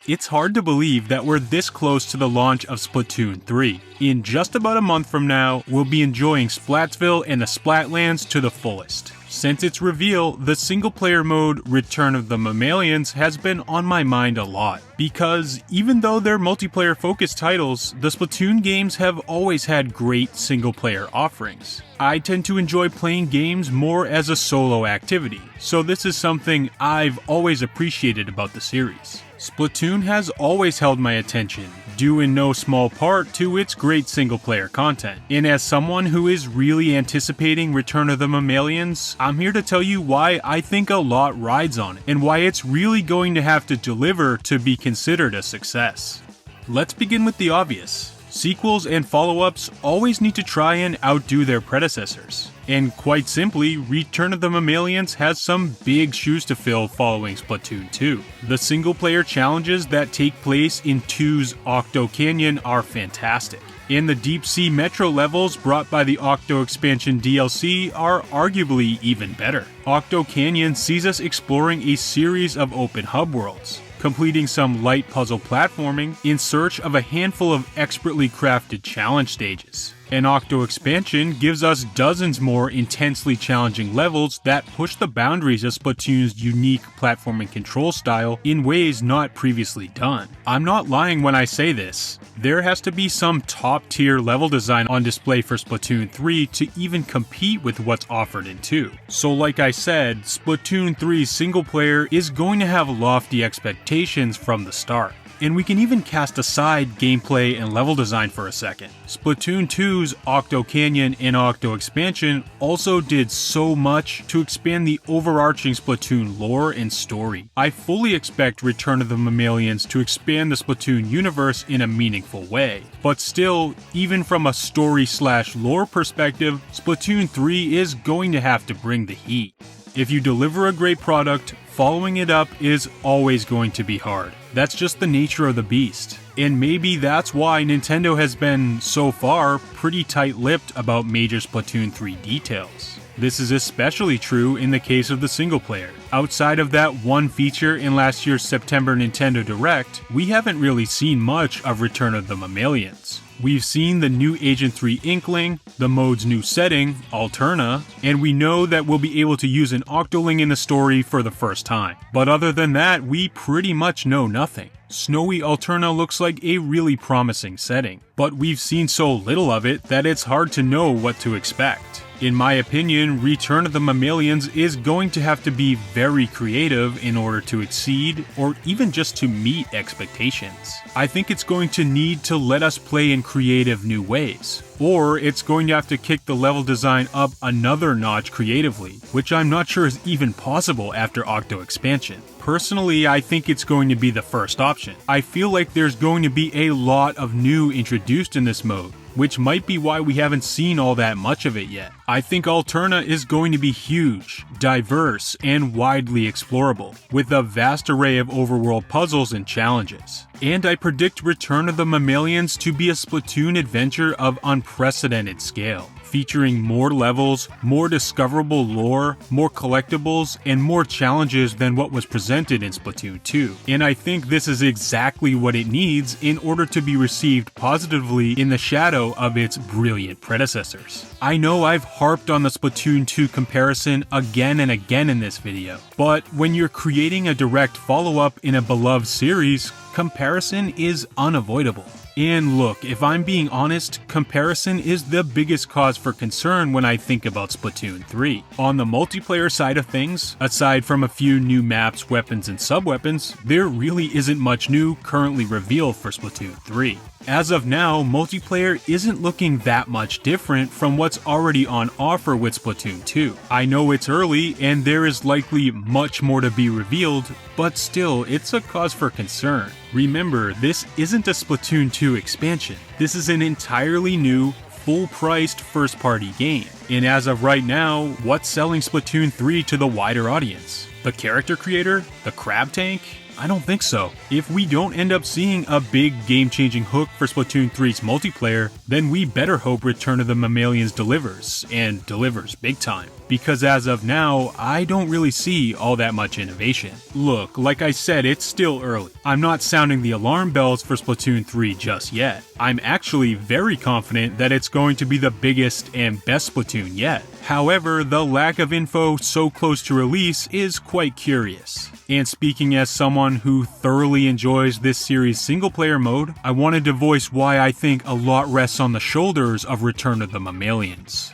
It's hard to believe that we're this close to the launch of Splatoon 3. In just about a month from now, we'll be enjoying Splatsville and the Splatlands to the fullest. Since its reveal, the single-player mode Return of the Mammalians has been on my mind a lot, because even though they're multiplayer-focused titles, the Splatoon games have always had great single-player offerings. I tend to enjoy playing games more as a solo activity, so this is something I've always appreciated about the series. Splatoon has always held my attention, due in no small part to its great single-player content. And as someone who is really anticipating Return of the Mammalians, I'm here to tell you why I think a lot rides on it, and why it's really going to have to deliver to be considered a success. Let's begin with the obvious. Sequels and follow-ups always need to try and outdo their predecessors. And quite simply, Return of the Mammalians has some big shoes to fill following Splatoon 2. The single-player challenges that take place in 2's Octo Canyon are fantastic. And the deep sea metro levels brought by the Octo Expansion DLC are arguably even better. Octo Canyon sees us exploring a series of open hub worlds, completing some light puzzle platforming in search of a handful of expertly crafted challenge stages. An Octo Expansion gives us dozens more intensely challenging levels that push the boundaries of Splatoon's unique platforming control style in ways not previously done. I'm not lying when I say this. There has to be some top-tier level design on display for Splatoon 3 to even compete with what's offered in 2. So like I said, Splatoon 3's single player is going to have lofty expectations from the start. And we can even cast aside gameplay and level design for a second. Splatoon 2's Octo Canyon and Octo Expansion also did so much to expand the overarching Splatoon lore and story. I fully expect Return of the Mammalians to expand the Splatoon universe in a meaningful way. But still, even from a story/lore perspective, Splatoon 3 is going to have to bring the heat. If you deliver a great product, following it up is always going to be hard. That's just the nature of the beast. And maybe that's why Nintendo has been, so far, pretty tight-lipped about major Splatoon 3 details. This is especially true in the case of the single player. Outside of that one feature in last year's September Nintendo Direct, we haven't really seen much of Return of the Mammalians. We've seen the new Agent 3 Inkling, the mode's new setting, Alterna, and we know that we'll be able to use an Octoling in the story for the first time. But other than that, we pretty much know nothing. Snowy Alterna looks like a really promising setting, but we've seen so little of it that it's hard to know what to expect. In my opinion, Return of the Mammalians is going to have to be very creative in order to exceed, or even just to meet expectations. I think it's going to need to let us play in creative new ways, or it's going to have to kick the level design up another notch creatively, which I'm not sure is even possible after Octo Expansion. Personally, I think it's going to be the first option. I feel like there's going to be a lot of new introduced in this mode, which might be why we haven't seen all that much of it yet. I think Alterna is going to be huge, diverse, and widely explorable, with a vast array of overworld puzzles and challenges. And I predict Return of the Mammalians to be a Splatoon adventure of unprecedented scale, featuring more levels, more discoverable lore, more collectibles, and more challenges than what was presented in Splatoon 2. And I think this is exactly what it needs in order to be received positively in the shadow of its brilliant predecessors. I know I've harped on the Splatoon 2 comparison again and again in this video, but when you're creating a direct follow-up in a beloved series, comparison is unavoidable. And look, if I'm being honest, comparison is the biggest cause for concern when I think about Splatoon 3. On the multiplayer side of things, aside from a few new maps, weapons, and sub-weapons, there really isn't much new currently revealed for Splatoon 3. As of now, multiplayer isn't looking that much different from what's already on offer with Splatoon 2. I know it's early and there is likely much more to be revealed, but still, it's a cause for concern. Remember, this isn't a Splatoon 2 expansion. This is an entirely new, full-priced first-party game. And as of right now, what's selling Splatoon 3 to the wider audience? The character creator? The crab tank? I don't think so. If we don't end up seeing a big game-changing hook for Splatoon 3's multiplayer, then we better hope Return of the Mammalians delivers, and delivers big time. Because as of now, I don't really see all that much innovation. Look, like I said, it's still early. I'm not sounding the alarm bells for Splatoon 3 just yet. I'm actually very confident that it's going to be the biggest and best Splatoon yet. However, the lack of info so close to release is quite curious. And speaking as someone who thoroughly enjoys this series' single-player mode, I wanted to voice why I think a lot rests on the shoulders of Return of the Mammalians.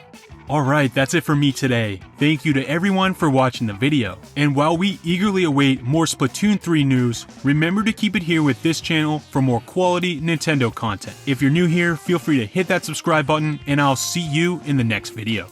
Alright, that's it for me today. Thank you to everyone for watching the video. And while we eagerly await more Splatoon 3 news, remember to keep it here with this channel for more quality Nintendo content. If you're new here, feel free to hit that subscribe button, and I'll see you in the next video.